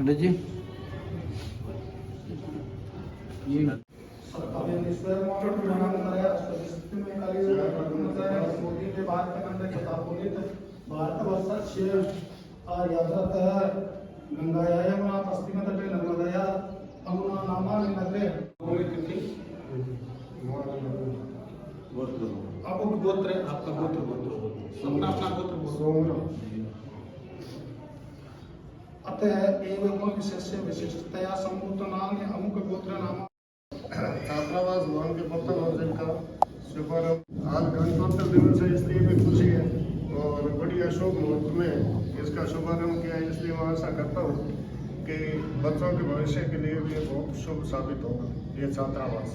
पंडित जी ये गंगाया यमुना पश्चिम तटे नर्मदया अमुना नामानि नगरे आपको गोत्र है, आपका गोत्र अपना अपना गोत्र अतः एवं विशेष विशिष्टतया संपूर्णानि अमुक गोत्र नाम छात्रावास भवन के प्रथम मंजिल का शुभारंभ आज गणतंत्र दिवस है, इसलिए भी खुशी है और बड़ी अशुभ मुहूर्त में इसका शुभारंभ किया। इसलिए मैं आशा करता हूँ कि बच्चों के भविष्य के लिए भी बहुत शुभ साबित होगा ये छात्रावास।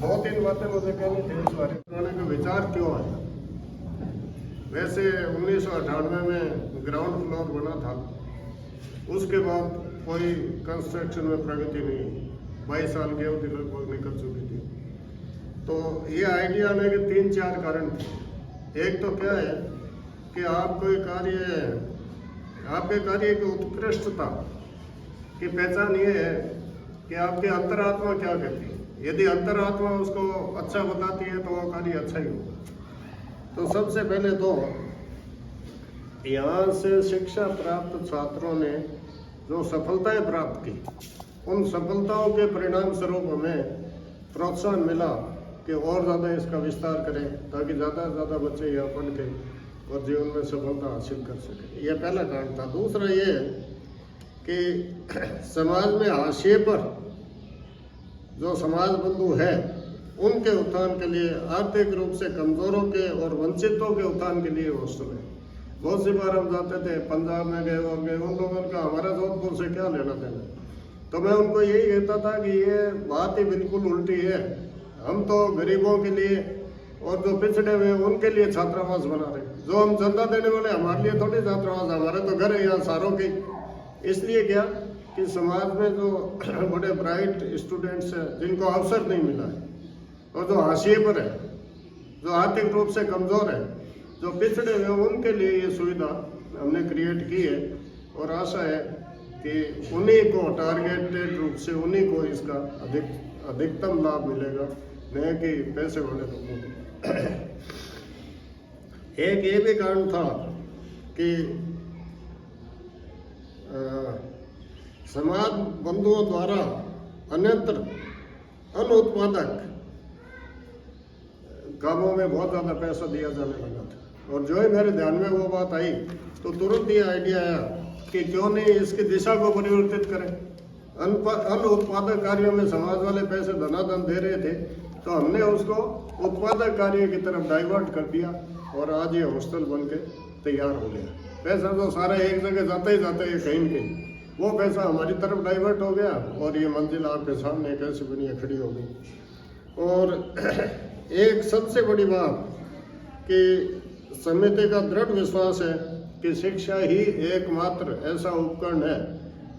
बहुत इन बातें मुझे कहनी थी इस बारे में का विचार क्यों आया। वैसे 1998 में ग्राउंड फ्लोर बना था, उसके बाद कोई कंस्ट्रक्शन में प्रगति नहीं, 22 साल की अवधि लगभग निकल चुकी थी। तो ये आइडिया आने के 3-4 कारण थे। एक तो क्या है कि आपके कार्य की उत्कृष्टता की पहचान ये है कि आपकी अंतरात्मा क्या कहती है। यदि अंतरात्मा उसको अच्छा बताती है तो वो कार्य अच्छा ही होगा। तो सबसे पहले तो यहाँ से शिक्षा प्राप्त छात्रों ने जो सफलताएं प्राप्त की, उन सफलताओं के परिणाम स्वरूप हमें प्रोत्साहन मिला कि और ज़्यादा इसका विस्तार करें ताकि ज़्यादा से ज़्यादा बच्चे यहाँ पढ़ के और जीवन में सफलता हासिल कर सकें। यह पहला कारण था। दूसरा ये है कि समाज में हाशिए पर जो समाज बंधु है उनके उत्थान के लिए, आर्थिक रूप से कमज़ोरों के और वंचितों के उत्थान के लिए हॉस्टल है। बहुत सी बार हम जाते थे, पंजाब में गए और गए, उन लोगों का हमारा जोधपुर से क्या लेना देना। तो मैं उनको यही कहता था कि ये बात ही बिल्कुल उल्टी है। हम तो गरीबों के लिए और जो पिछड़े हुए हैं उनके लिए छात्रावास बना रहे। जो हम चंदा देने वाले हमारे लिए थोड़ी छात्रावास, हमारे तो घर है यहाँ सारों के। इसलिए क्या कि समाज में जो बड़े ब्राइट स्टूडेंट्स हैं जिनको अवसर नहीं मिला है और जो हाशिए पर है, जो आर्थिक रूप से कमज़ोर है, जो पिछड़े हुए हैं, उनके लिए ये सुविधा हमने क्रिएट की है। और आशा है कि उन्हीं को टारगेटेड रूप से उन्हीं को इसका अधिकतम लाभ मिलेगा, नहीं कि पैसे वाले लोगों को। एक ये भी कारण था कि समाज बंधुओं द्वारा अन्यत्र अनुत्पादक कामों में बहुत ज़्यादा पैसा दिया जाने लगा था। और जो ही मेरे ध्यान में वो बात आई तो तुरंत ये आइडिया आया कि क्यों नहीं इसकी दिशा को परिवर्तित करें। अनुत्पादक कार्यों में समाज वाले पैसे धनाधन दे रहे थे, तो हमने उसको उत्पादक कार्य की तरफ डाइवर्ट कर दिया और आज ये हॉस्टल बन के तैयार हो गया। पैसा तो सारा एक जगह जाता ही जाता है, कहीं कहीं वो पैसा हमारी तरफ डाइवर्ट हो गया और ये मंजिल आपके सामने कैसे बनी खड़ी हो गई। और एक सबसे बड़ी बात कि समिति का दृढ़ विश्वास है कि शिक्षा ही एकमात्र ऐसा उपकरण है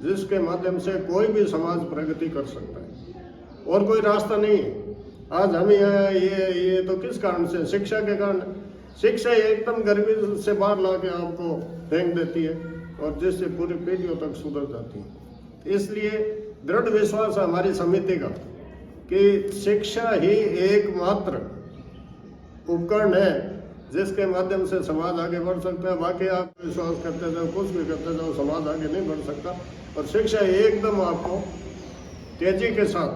जिसके माध्यम से कोई भी समाज प्रगति कर सकता है और कोई रास्ता नहीं है। आज हम यहाँ ये तो किस कारण से, शिक्षा के कारण। शिक्षा एकदम गरीबी से बाहर ला के आपको फेंक देती है और जिससे पूरी पीढ़ियों तक सुधर जाती है। इसलिए दृढ़ विश्वास है हमारी समिति का कि शिक्षा ही एकमात्र उपकरण है जिसके माध्यम से समाज आगे बढ़ सकता है। बाकी आप विश्वास करते जाओ, कुछ भी करते जाओ, समाज आगे नहीं बढ़ सकता। और शिक्षा एकदम आपको तेजी के साथ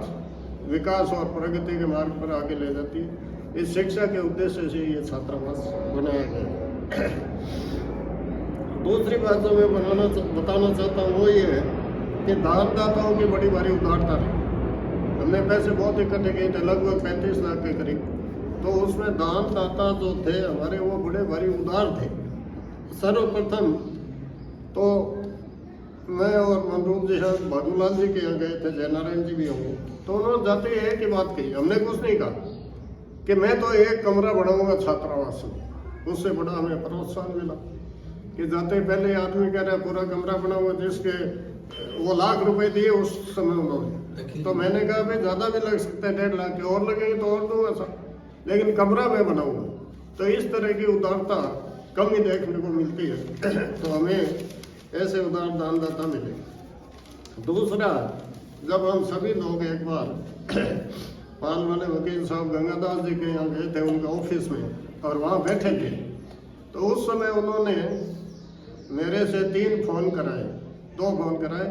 विकास और प्रगति के मार्ग पर आगे ले जाती है। इस शिक्षा के उद्देश्य से ये छात्रावास बनाया गया। दूसरी बात जो मैं बताना चाहता हूँ वो ये है कि दानदाताओं की बड़ी भारी उदारता रही। हमने पैसे बहुत इकट्ठे किए थे, लगभग 35 लाख के करीब। तो उसमें दानदाता जो थे हमारे वो बड़े भारी उदार थे। सर्वप्रथम तो मैं और मनरूप जी हाँ भागुलाल जी के यहाँ गए थे, जयनारायण जी भी होंगे। तो उन्होंने जाते ही एक ही बात कही, हमने कुछ नहीं कहा कि मैं तो एक कमरा बनाऊंगा छात्रावास में। उससे बड़ा हमें प्रोत्साहन मिला कि जाते पहले आदमी कह रहा है पूरा कमरा बनाऊंगा, जिसके वो लाख रुपए दिए उस समय उन्होंने। तो मैंने कहा भाई ज़्यादा भी लग सकता है, 1.5 लाख के और लगेंगे तो और दूंगा सर, लेकिन कमरा मैं बनाऊंगा। तो इस तरह की उदारता कम ही देखने को मिलती है। तो हमें ऐसे उदार दानदाता मिले। दूसरा, जब हम सभी लोग एक बार पाल वाले वकील साहब गंगादास जी के यहाँ गए थे उनके ऑफिस में और वहाँ बैठे थे, तो उस समय उन्होंने मेरे से 2 फोन कराए।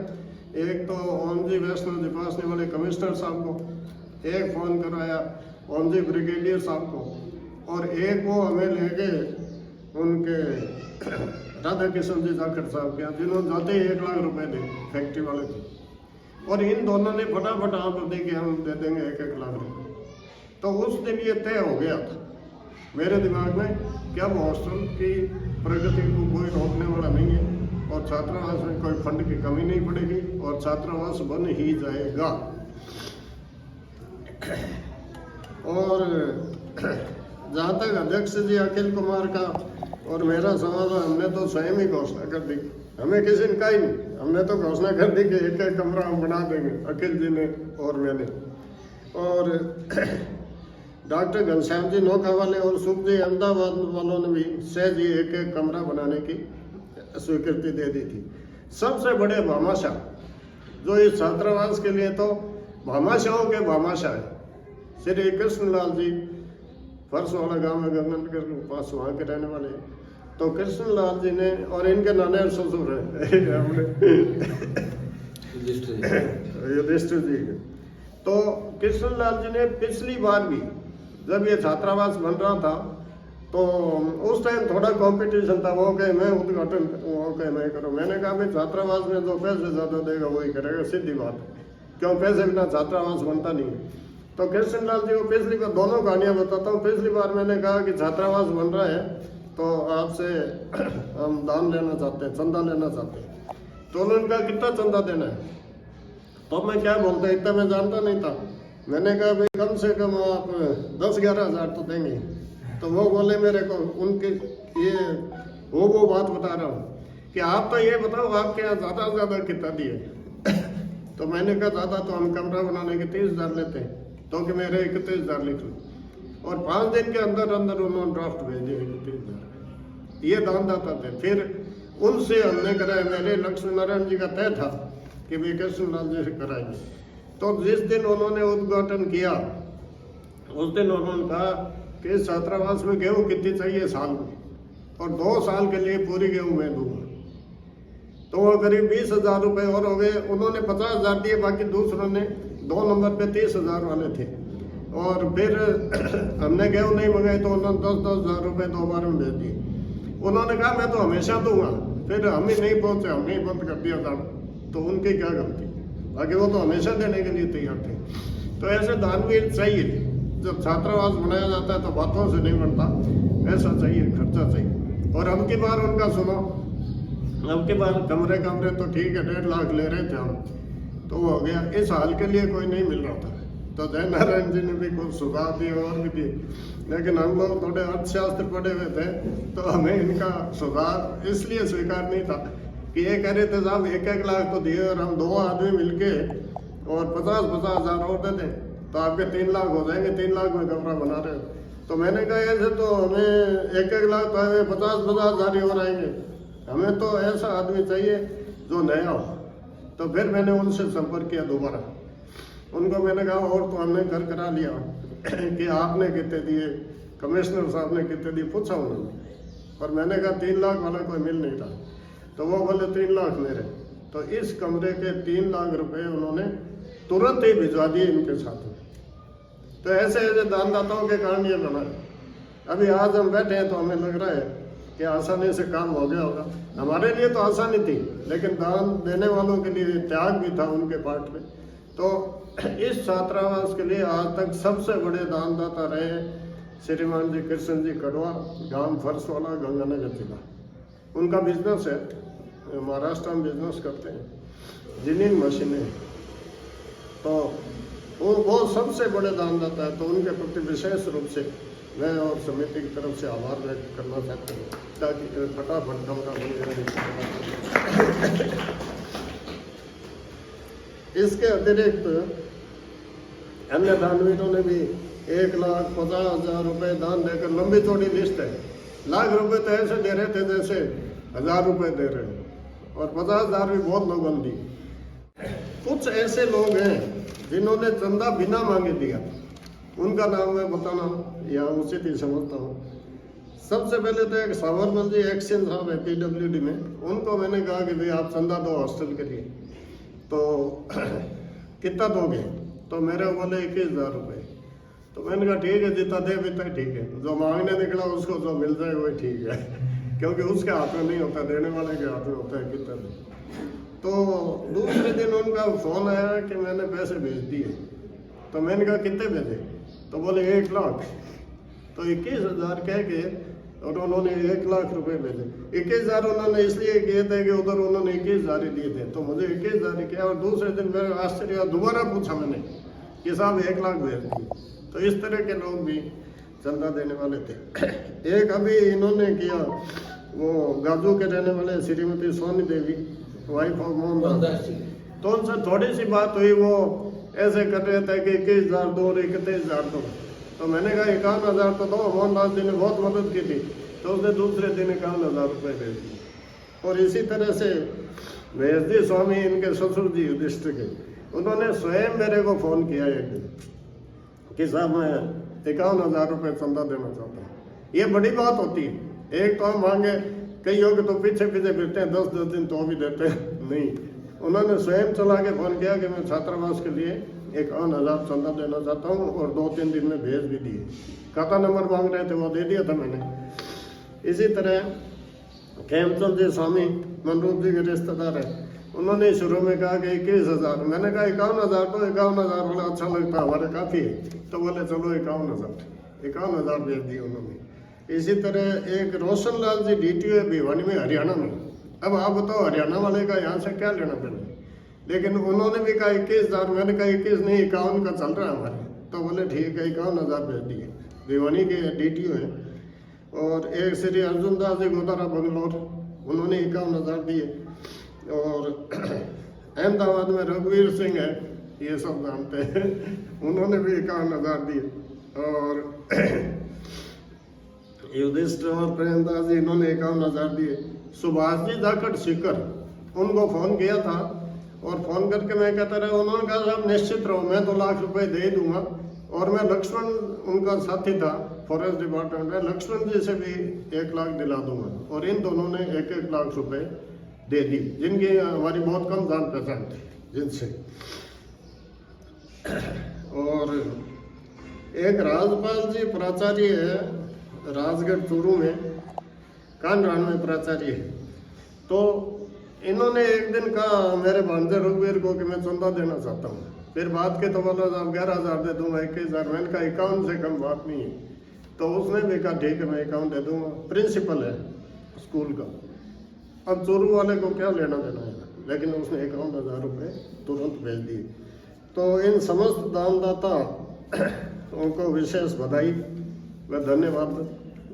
एक तो ओम जी वैष्णो दिपासने वाले कमिश्नर साहब को, एक फ़ोन कराया ओम जी ब्रिगेडियर साहब को, और एक वो हमें ले गए उनके राधा किशन जी जाखड़ साहब के यहाँ, जिन्होंने जाते ही 1 लाख रुपए दे फैक्ट्री वाले थे। और इन दोनों ने फटाफट आप दे के हम दे देंगे 1-1 लाख रुपये। तो उस दिन ये तय हो गया था मेरे दिमाग में कि अब हॉस्टल की प्रगति को कोई रोकने वाला नहीं है और छात्रावास में कोई फंड की कमी नहीं पड़ेगी और छात्रावास बन ही जाएगा। और जहाँ तक अध्यक्ष जी अखिल कुमार का और मेरा सवाल है, हमने तो स्वयं ही घोषणा कर दी, हमें किसी ने कहा ही नहीं, हमने तो घोषणा कर दी कि 1-1 कमरा हम बना देंगे, अखिल जी ने और मैंने। और डॉक्टर घनश्याम जी नौका वाले और सुख जी अहमदाबाद वालों ने भी सहज ही 1-1 कमरा बनाने की स्वीकृति दे दी थी। सबसे बड़े भामाशाह जो इस छात्रावास के लिए तो भामाशाहों के भामाशाह है, श्री कृष्णलाल जी फर्श वाला गांव है गंगानगर के पास, वहाँ के रहने वाले हैं। तो कृष्णलाल जी ने, और इनके नाने ससुर है युधिष्ठिर जी के, तो कृष्णलाल जी ने पिछली बार भी जब ये छात्रावास बन रहा था तो उस टाइम थोड़ा कंपटीशन था, वो कहे मैं उद्घाटन, वो कहे मैं करूँ। मैंने कहा भाई छात्रावास में जो पैसे ज़्यादा देगा वही करेगा, सीधी बात, क्यों पैसे बिना छात्रावास बनता नहीं है। तो कृष्णलाल जी को पिछली बार, दोनों कहानियाँ बताता हूँ, पिछली बार मैंने कहा कि छात्रावास बन रहा है तो आपसे हम दान लेना चाहते हैं, चंदा लेना चाहते हैं। तो उन्होंने कहा कितना चंदा देना है, तो मैं क्या बोलता, इतना मैं जानता नहीं था। मैंने कहा भाई कम से कम आप 10-11 हज़ार तो देंगे। तो वो बोले मेरे को, उनके ये वो बात बता रहा हूँ कि आप तो ये बताओ आपके यहाँ ज़्यादा से ज़्यादा कितना दिए। तो मैंने कहा ज़्यादा तो हम कमरा बनाने के 30,000 लेते हैं, तो कि मेरे 31,000 लिख लो। और 5 दिन के अंदर अंदर उन्होंने ड्राफ्ट भेज दिया 31,000। ये दानदाता थे। फिर उनसे हमने कराया, मेरे लक्ष्मी नारायण जी का तय था कि वे कृष्णलाल जी से कराएंगे। तो जिस दिन उन्होंने उद्घाटन किया उस दिन उन्होंने कहा कि इस छात्रावास में गेहूँ कितनी चाहिए साल में, और 2 साल के लिए पूरी गेहूँ मैं दूंगा। तो वो करीब 20,000 रुपये और हो गए। उन्होंने 50,000 दिए, बाकी दूसरों ने 2 नंबर पे 30,000 वाले थे। और फिर हमने गेहूँ नहीं मंगाई तो उन्होंने 10-10,000 रुपये 2 बार में भेज दिए। उन्होंने कहा मैं तो हमेशा दूंगा, फिर हम ही नहीं पहुँचे, हमने ही बंद कर दिया था। तो उनकी क्या गलती, बाकी वो तो हमेशा देने के लिए तैयार थे। तो ऐसे दानवीर चाहिए। जब छात्रावास बनाया जाता है तो बातों से नहीं बनता, ऐसा चाहिए, खर्चा चाहिए। और अब की बार उनका सुनो, अब की बार कमरे तो ठीक है 1.5 लाख ले रहे थे हम, तो वो हो गया। इस हाल के लिए कोई नहीं मिल रहा था, तो जय नारायण जी ने भी कुछ सुझाव दिए और भी दिए, लेकिन हम लोग थोड़े अर्थशास्त्र पढ़े हुए थे तो हमें इनका सुझाव इसलिए स्वीकार नहीं था कि ये कह रहे थे साहब 1-1 लाख तो दिए और हम 2 आदमी मिलके और 50-50 हज़ार और दे दें तो आपके 3 लाख हो जाएंगे, 3 लाख में कमरा बना रहे हो। तो मैंने कहा ऐसे तो हमें 1-1 लाख तो हमें 50-50 हज़ार ही और आएंगे, हमें तो ऐसा आदमी चाहिए जो नया हो। तो फिर मैंने उनसे संपर्क किया दोबारा, उनको मैंने कहा और तो हमने घर करा लिया कि आपने कितने दिए, कमिश्नर साहब ने कितने दिए, पूछा उन्होंने। और मैंने कहा 3 लाख वाला कोई मिल नहीं रहा, तो वो बोले 3 लाख मेरे। तो इस कमरे के 3 लाख रुपए उन्होंने तुरंत ही भिजवा दिए इनके साथ में। तो ऐसे ऐसे दानदाताओं के कारण ये बना है। अभी आज हम बैठे हैं तो हमें लग रहा है कि आसानी से काम हो गया होगा। हमारे लिए तो आसानी थी, लेकिन दान देने वालों के लिए त्याग भी था उनके पार्ट में। तो इस छात्रावास के लिए आज तक सबसे बड़े दानदाता रहे श्रीमान जी कृष्ण जी कड़वा, गांव फरसवाला, गंगानगर जिला। उनका बिजनेस है, महाराष्ट्र में बिजनेस करते हैं, जिनिंग मशीनें। तो वो सबसे बड़े दानदाता है। तो उनके प्रति विशेष रूप से मैं और समिति की तरफ से आभार व्यक्त करना चाहता हूँ, ताकि फटाफट कमरा बन जाए। इसके अतिरिक्त अन्य दानवीरों ने भी 1,50,000 रुपये दान देकर, लंबी चौड़ी लिस्ट है, लाख रुपए तो ऐसे दे रहे थे जैसे 1,000 रुपये दे रहे हैं, और 50,000 भी बहुत लोगों ने दी। कुछ ऐसे लोग हैं जिन्होंने चंदा बिना मांगे दिया, उनका नाम मैं बताना या उचित ही समझता हूँ। सबसे पहले तो एक सावरमल जी एक्सचेंज साहब है PWD में, उनको मैंने कहा कि भाई आप चंदा दो हॉस्टल के लिए, तो कितना दोगे? तो मेरे बोले 21,000 रुपये। तो मैंने कहा ठीक है, जितना दे भी तक ठीक है, जो मांगने निकला उसको जो मिल जाए वही ठीक है क्योंकि उसके हाथ में नहीं होता, देने वाले के हाथ में होता है कितना भी। तो दूसरे दिन उनका फोन आया कि मैंने पैसे भेज दिए। तो मैंने कहा कितने भेजे? तो बोले 1 लाख। तो 21,000 कह के और उन्होंने 1 लाख रुपए भेजे। 21,000 उन्होंने इसलिए किए थे कि उधर उन्होंने 21,000 ही दिए थे, तो मुझे 21,000 किया। और दूसरे दिन मेरा आश्चर्य, दोबारा पूछा मैंने कि साहब 1 लाख भेज दिए। तो इस तरह के लोग भी चंदा देने वाले थे। एक अभी इन्होंने किया, वो गाजू के रहने वाले श्रीमती सोनी देवी, वाइफ ऑफ मोहनदास जी, तो उनसे थोड़ी सी बात हुई। वो ऐसे कर रहे थे कि 21,000 दो और 31,000 दो। तो मैंने कहा 51,000 तो दो, मोहनदास जी ने बहुत मदद की थी। तो उसने दूसरे दिन 51,000 रुपये भेज दिए। और इसी तरह से महेश स्वामी, इनके ससुर जी युधिष्ठिर के, उन्होंने स्वयं मेरे को फ़ोन किया एक दिन कि साहब मैं 51,000 रुपये चंदा देना चाहता हूँ। ये बड़ी बात होती है। एक तो हम मांगे, कई लोग तो पीछे पीछे फिरते हैं 10-10 दिन तो भी देते हैं नहीं। उन्होंने स्वयं चला के फ़ोन किया कि मैं छात्रावास के लिए 51,000 चंदा देना चाहता हूँ, और 2-3 दिन में भेज भी दिए। खाता नंबर मांग रहे थे, वो दे दिया था मैंने। इसी तरह खेमचंद जी स्वामी, मनरूप जी के रिश्तेदार है, उन्होंने शुरू में कहा कि 21,000। मैंने कहा 51,000 तो 51,000 वाला अच्छा लगता है, हमारे काफ़ी है। तो बोले चलो 51,000 भेज दिए उन्होंने। इसी तरह एक रोशन लाल जी DTO है भिवानी में, हरियाणा में। अब आप बताओ हरियाणा वाले का यहाँ से क्या लेना पड़े, लेकिन उन्होंने भी कहा 21,000। मैंने कहा 21 नहीं, 51 का चल रहा है हमारे। तो बोले ठीक है, 51,000 भेज दिए। भिवानी के DTO हैं। और एक श्री अर्जुन दास जी गोदारा बंगलोर, उन्होंने 51,000 दिए। और अहमदाबाद में रघुवीर सिंह है, ये सब जानते हैं, उन्होंने भी 51,000 दिए। और युधिष्ठिर और प्रेमदास जी, इन्होंने 51,000 दिए। सुभाष जी जाखड़ सीकर, उनको फ़ोन किया था, और फ़ोन करके मैं कहता रहा, उन्होंने कहा साहब निश्चित रहो, मैं 2 लाख रुपए दे दूंगा। और मैं लक्ष्मण, उनका साथी था फॉरेस्ट डिपार्टमेंट में, लक्ष्मण जी से भी 1 लाख दिला दूंगा। और इन दोनों ने 1-1 लाख रुपए दे दी, जिनकी हमारी बहुत कम जान पहचान थी जिनसे। और एक राजपाल जी प्राचार्य है राजगढ़ चूरू में, कानरान में प्राचार्य है। तो इन्होंने एक दिन कहा मेरे भांजे रघुवीर को कि मैं चंदा देना चाहता हूँ। फिर बात के तो बोला साहब 11,000 दे दूंगा, 21,000। मैंने कहा 51 से कम बात नहीं है। तो उसने भी कहा ठीक है, मैं 51 दे दूंगा। प्रिंसिपल है स्कूल का, अब चोरू वाले को क्या लेना देना है, लेकिन उसने 51,000 रुपये तुरंत भेज दिए। तो इन समस्त दानदाता उनको विशेष बधाई व धन्यवाद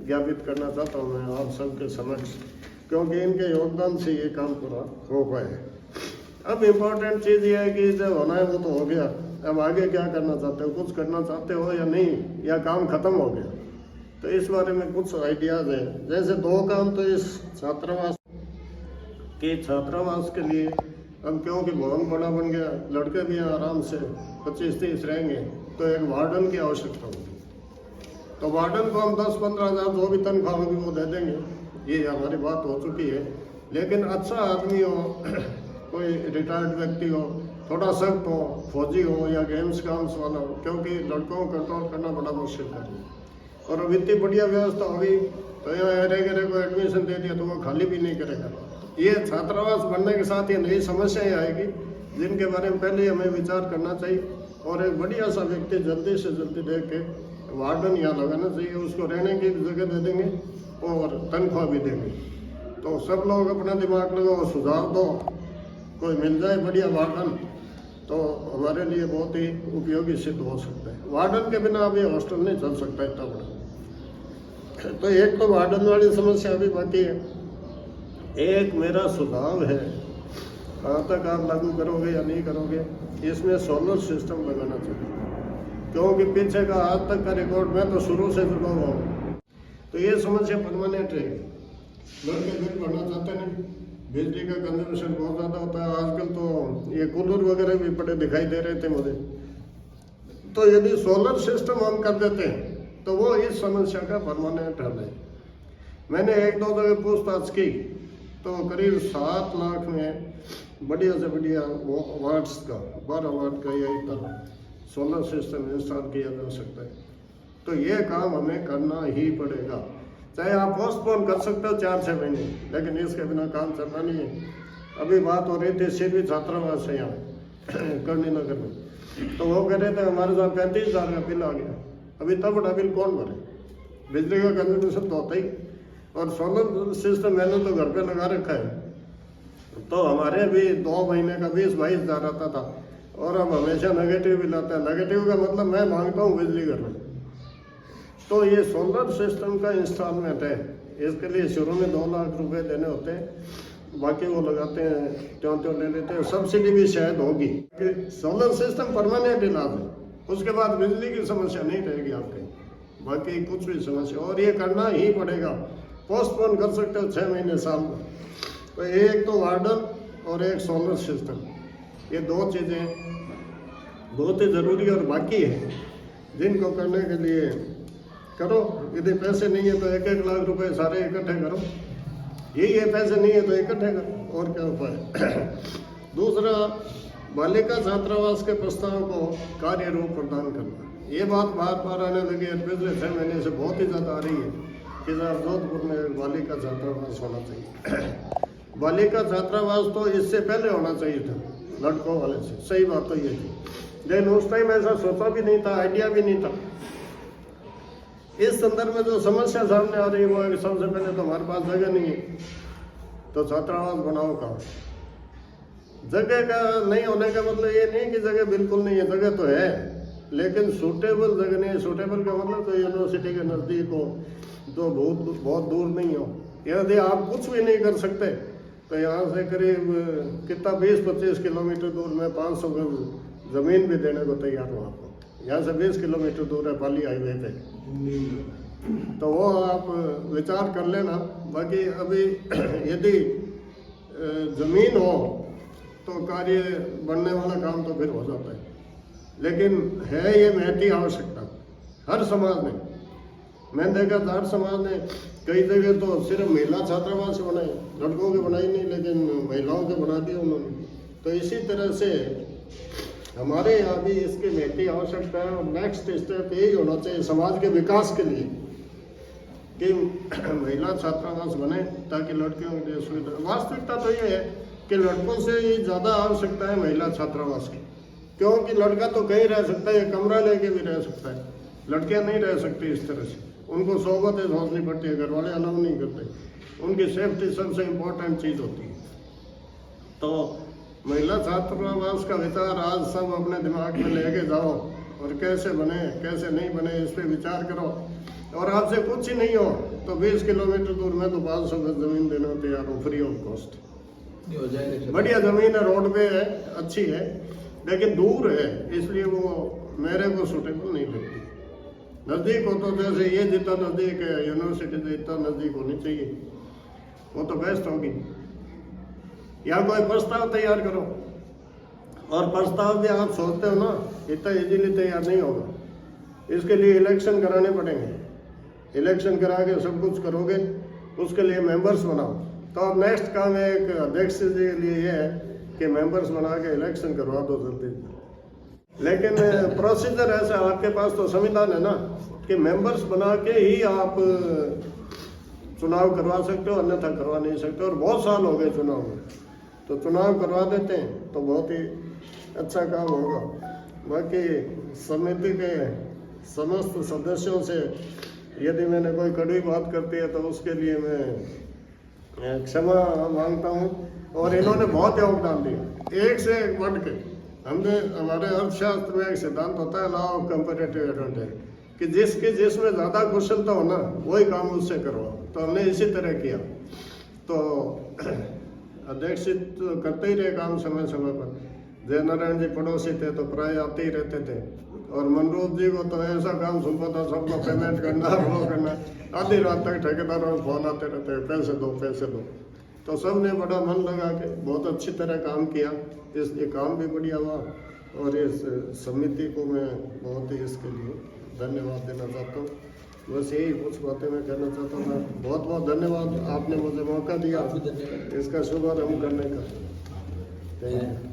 ज्ञापित करना चाहता हूँ मैं आप सबके समक्ष, क्योंकि इनके योगदान से ये काम पूरा हो पाए। अब इम्पोर्टेंट चीज़ ये है कि जब होना है वो तो हो गया, अब आगे क्या करना चाहते हो, कुछ करना चाहते हो या नहीं, या काम खत्म हो गया। तो इस बारे में कुछ आइडियाज़ हैं। जैसे 2 काम तो इस छात्रावास के लिए, अब क्योंकि भवन बड़ा बन गया, लड़के भी आराम से 25-30 रहेंगे, तो एक वार्डन की आवश्यकता होगी। तो वार्डन को हम 10-15 हज़ार जो भी तनख्वाह होगी वो दे देंगे, ये हमारी बात हो चुकी है। लेकिन अच्छा आदमी हो, कोई रिटायर्ड व्यक्ति हो, थोड़ा सख्त हो, फौजी हो या गेम्स काम्स वाला हो, क्योंकि लड़कों को कंट्रोल करना बड़ा मुश्किल है। और अब इतनी बढ़िया व्यवस्था होगी तो यहाँ एरे को एडमिशन दे दिया तो वो खाली भी नहीं करेगा। ये छात्रावास बनने के साथ ये नई समस्याएं आएगी, जिनके बारे में पहले हमें विचार करना चाहिए। और एक बढ़िया सा व्यक्ति जल्दी से जल्दी देख के वार्डन यहाँ लगाना चाहिए, उसको रहने की जगह दे देंगे और तनख्वाह भी देंगे। तो सब लोग अपना दिमाग लगाओ, सुझाव दो, कोई मिल जाए बढ़िया वार्डन तो हमारे लिए बहुत ही उपयोगी सिद्ध हो सकता है। वार्डन के बिना अभी हॉस्टल नहीं चल सकता इतना बड़ा। तो एक तो वार्डन वाली समस्या अभी बाकी है। एक मेरा सुझाव है, कहाँ तक आप लागू करोगे या नहीं करोगे, इसमें सोलर सिस्टम लगाना चाहिए, क्योंकि पीछे का आज तक का रिकॉर्ड में तो शुरू से जुड़ा हुआ हूँ। तो ये समस्या परमानेंट रहेगी। लड़के बिल भरना चाहते नहीं, बिजली का कंजम्पशन बहुत ज़्यादा होता है। आजकल तो ये कूलर वगैरह भी पड़े दिखाई दे रहे थे मुझे। तो यदि सोलर सिस्टम हम कर देते हैं तो वो इस समस्या का परमानेंट हल है। मैंने एक दो जगह पूछताछ की तो करीब 7 लाख में बढ़िया से बढ़िया वाट्स का 12 वाट का या इतना सोलर सिस्टम इंस्टॉल किया जा सकता है। तो ये काम हमें करना ही पड़ेगा, चाहे आप पोस्टपोन कर सकते हो 4-6 महीने, लेकिन इसके बिना काम चलना नहीं है। अभी बात हो रही थी सिर्फ छात्रावास है यहाँ करनी नगर में, तो वो कह रहे थे हमारे साथ 35,000 का बिल आ गया। अभी तब बड़ा बिल कौन भरे? बिजली का कंजम्पशन तो होता ही, और सोलर सिस्टम मैंने तो घर पे लगा रखा है, तो हमारे भी 2 महीने का 20-22 हज़ार आता था, और अब हमेशा नेगेटिव बिल आता है। नेगेटिव का मतलब मैं मांगता हूँ बिजली घर में। तो ये सोलर सिस्टम का इंस्टॉलमेंट है, इसके लिए शुरू में 2 लाख रुपए देने होते हैं, बाकी वो लगाते हैं त्यों ले लेते हैं। सब्सिडी भी शायद होगी। सोलर सिस्टम परमानेंट इलाज है, उसके बाद बिजली की समस्या नहीं रहेगी आपके, बाकी कुछ भी समस्या, और ये करना ही पड़ेगा। पोस्टपोन कर सकते हो 6 महीने साल में। तो एक तो वार्डन और एक सोलर सिस्टम, ये 2 चीज़ें बहुत ही ज़रूरी और बाकी है, जिनको करने के लिए करो। यदि पैसे नहीं है तो 1-1 लाख रुपए सारे इकट्ठे करो, यही है, पैसे नहीं है तो इकट्ठे करो, और क्या उपाय। दूसरा, बालिका छात्रावास के प्रस्ताव को कार्य रूप प्रदान करना। ये बात बार बार आने लगी है, पिछले 6 महीने से बहुत ही ज़्यादा आ रही है कि साहब जोधपुर में बालिका छात्रावास होना चाहिए। बालिका छात्रावास तो इससे पहले होना चाहिए था, लड़कों वाले से, सही बात तो ये थी, लेकिन उस टाइम ऐसा सोचा भी नहीं था, आइडिया भी नहीं था। इस संदर्भ में जो समस्या सामने आ रही है वो है कि सबसे पहले तो हमारे पास जगह नहीं है, तो छात्रावास बनाओ कहाँ? जगह का नहीं होने का मतलब ये नहीं कि जगह बिल्कुल नहीं है, जगह तो है, लेकिन सूटेबल जगह नहीं है। सूटेबल का मतलब तो यूनिवर्सिटी के नज़दीक हो, तो बहुत दूर नहीं हो। यदि आप कुछ भी नहीं कर सकते तो यहाँ से करीब कितना 20-25 किलोमीटर दूर में 500 गज ज़मीन भी देने को तैयार हूँ आपको। यहाँ से 20 किलोमीटर दूर है पाली हाईवे पे, तो वो आप विचार कर लेना। बाकी अभी यदि ज़मीन हो तो कार्य बनने वाला काम तो फिर हो जाता है, लेकिन है ये महती आवश्यकता हर समाज ने। मैंने देखा था हर समाज ने कई जगह तो सिर्फ महिला छात्रावास बनाए, लड़कों के बनाई नहीं, लेकिन महिलाओं के बना दिए उन्होंने। तो इसी तरह से हमारे यहाँ भी इसकी महती आवश्यकता है, और नेक्स्ट स्टेप यही होना चाहिए समाज के विकास के लिए कि महिला छात्रावास बने, ताकि लड़कियों के लिए सुविधा। वास्तविकता तो ये है कि लड़कों से ही ज़्यादा आवश्यकता है महिला छात्रावास की, क्योंकि लड़का तो कहीं रह सकता है, कमरा लेके भी रह सकता है, लड़कियां नहीं रह सकती इस तरह से। उनको सोबतें सोचनी पड़ती है, घर वाले अलाउ नहीं करते, उनकी सेफ्टी सबसे इम्पोर्टेंट चीज़ होती है। तो महिला छात्रावास का विचार आज सब अपने दिमाग में लेके जाओ, और कैसे बने कैसे नहीं बने इस पर विचार करो। और आपसे कुछ ही नहीं हो तो 20 किलोमीटर दूर में तो 500 गज जमीन देना तैयार हूँ, फ्री ऑफ कॉस्ट। बढ़िया जमीन है, रोड पे है, अच्छी है, लेकिन दूर है, इसलिए वो मेरे को सूटेबल नहीं लगती। नज़दीक हो तो जैसे ये जितना नज़दीक है यूनिवर्सिटी से, इतना नज़दीक होनी चाहिए, वो तो बेस्ट होगी। या कोई प्रस्ताव तैयार करो, और प्रस्ताव भी आप सोचते हो ना, इतना इजीली तैयार नहीं होगा। इसके लिए इलेक्शन कराने पड़ेंगे, इलेक्शन करा के सब कुछ करोगे, उसके लिए मेंबर्स बनाओ। तो अब नेक्स्ट काम है एक अध्यक्ष जी के लिए ये है कि मेंबर्स बना के इलेक्शन करवा दो जल्दी। लेकिन प्रोसीजर ऐसा, आपके पास तो संविधान है ना कि मेंबर्स बना के ही आप चुनाव करवा सकते हो, अन्यथा करवा नहीं सकते। और बहुत साल हो गए चुनाव में, तो चुनाव करवा देते हैं तो बहुत ही अच्छा काम होगा। बाकी समिति के समस्त सदस्यों से यदि मैंने कोई कड़वी बात करती है तो उसके लिए मैं क्षमा मांगता हूँ। और इन्होंने बहुत योगदान दिया, एक से एक बढ़ के। हमने हमारे अर्थशास्त्र में एक सिद्धांत होता है लॉ ऑफ कंपैरेटिव एडवांटेज, कि जिसमें ज़्यादा कुशलता हो ना वही काम उससे करवाओ। तो हमने इसी तरह किया। तो अध्यक्षित करते ही रहे काम समय समय पर। जय नारायण जी पड़ोसी थे तो प्राय आते ही रहते थे, और मनरूप जी को तो ऐसा काम सुनता था, सबको पेमेंट करना, वो करना, आधी रात तक ठेकेदारों को फोन आते रहते, पैसे दो पैसे दो। तो सब ने बड़ा मन लगा के बहुत अच्छी तरह काम किया। ये काम भी बढ़िया हुआ और इस समिति को मैं बहुत ही इसके लिए धन्यवाद देना चाहता हूँ। बस यही कुछ बातें मैं कहना चाहता हूँ। बहुत बहुत धन्यवाद, आपने मुझे मौका दिया इसका शुभारंभ करने का। Thank you.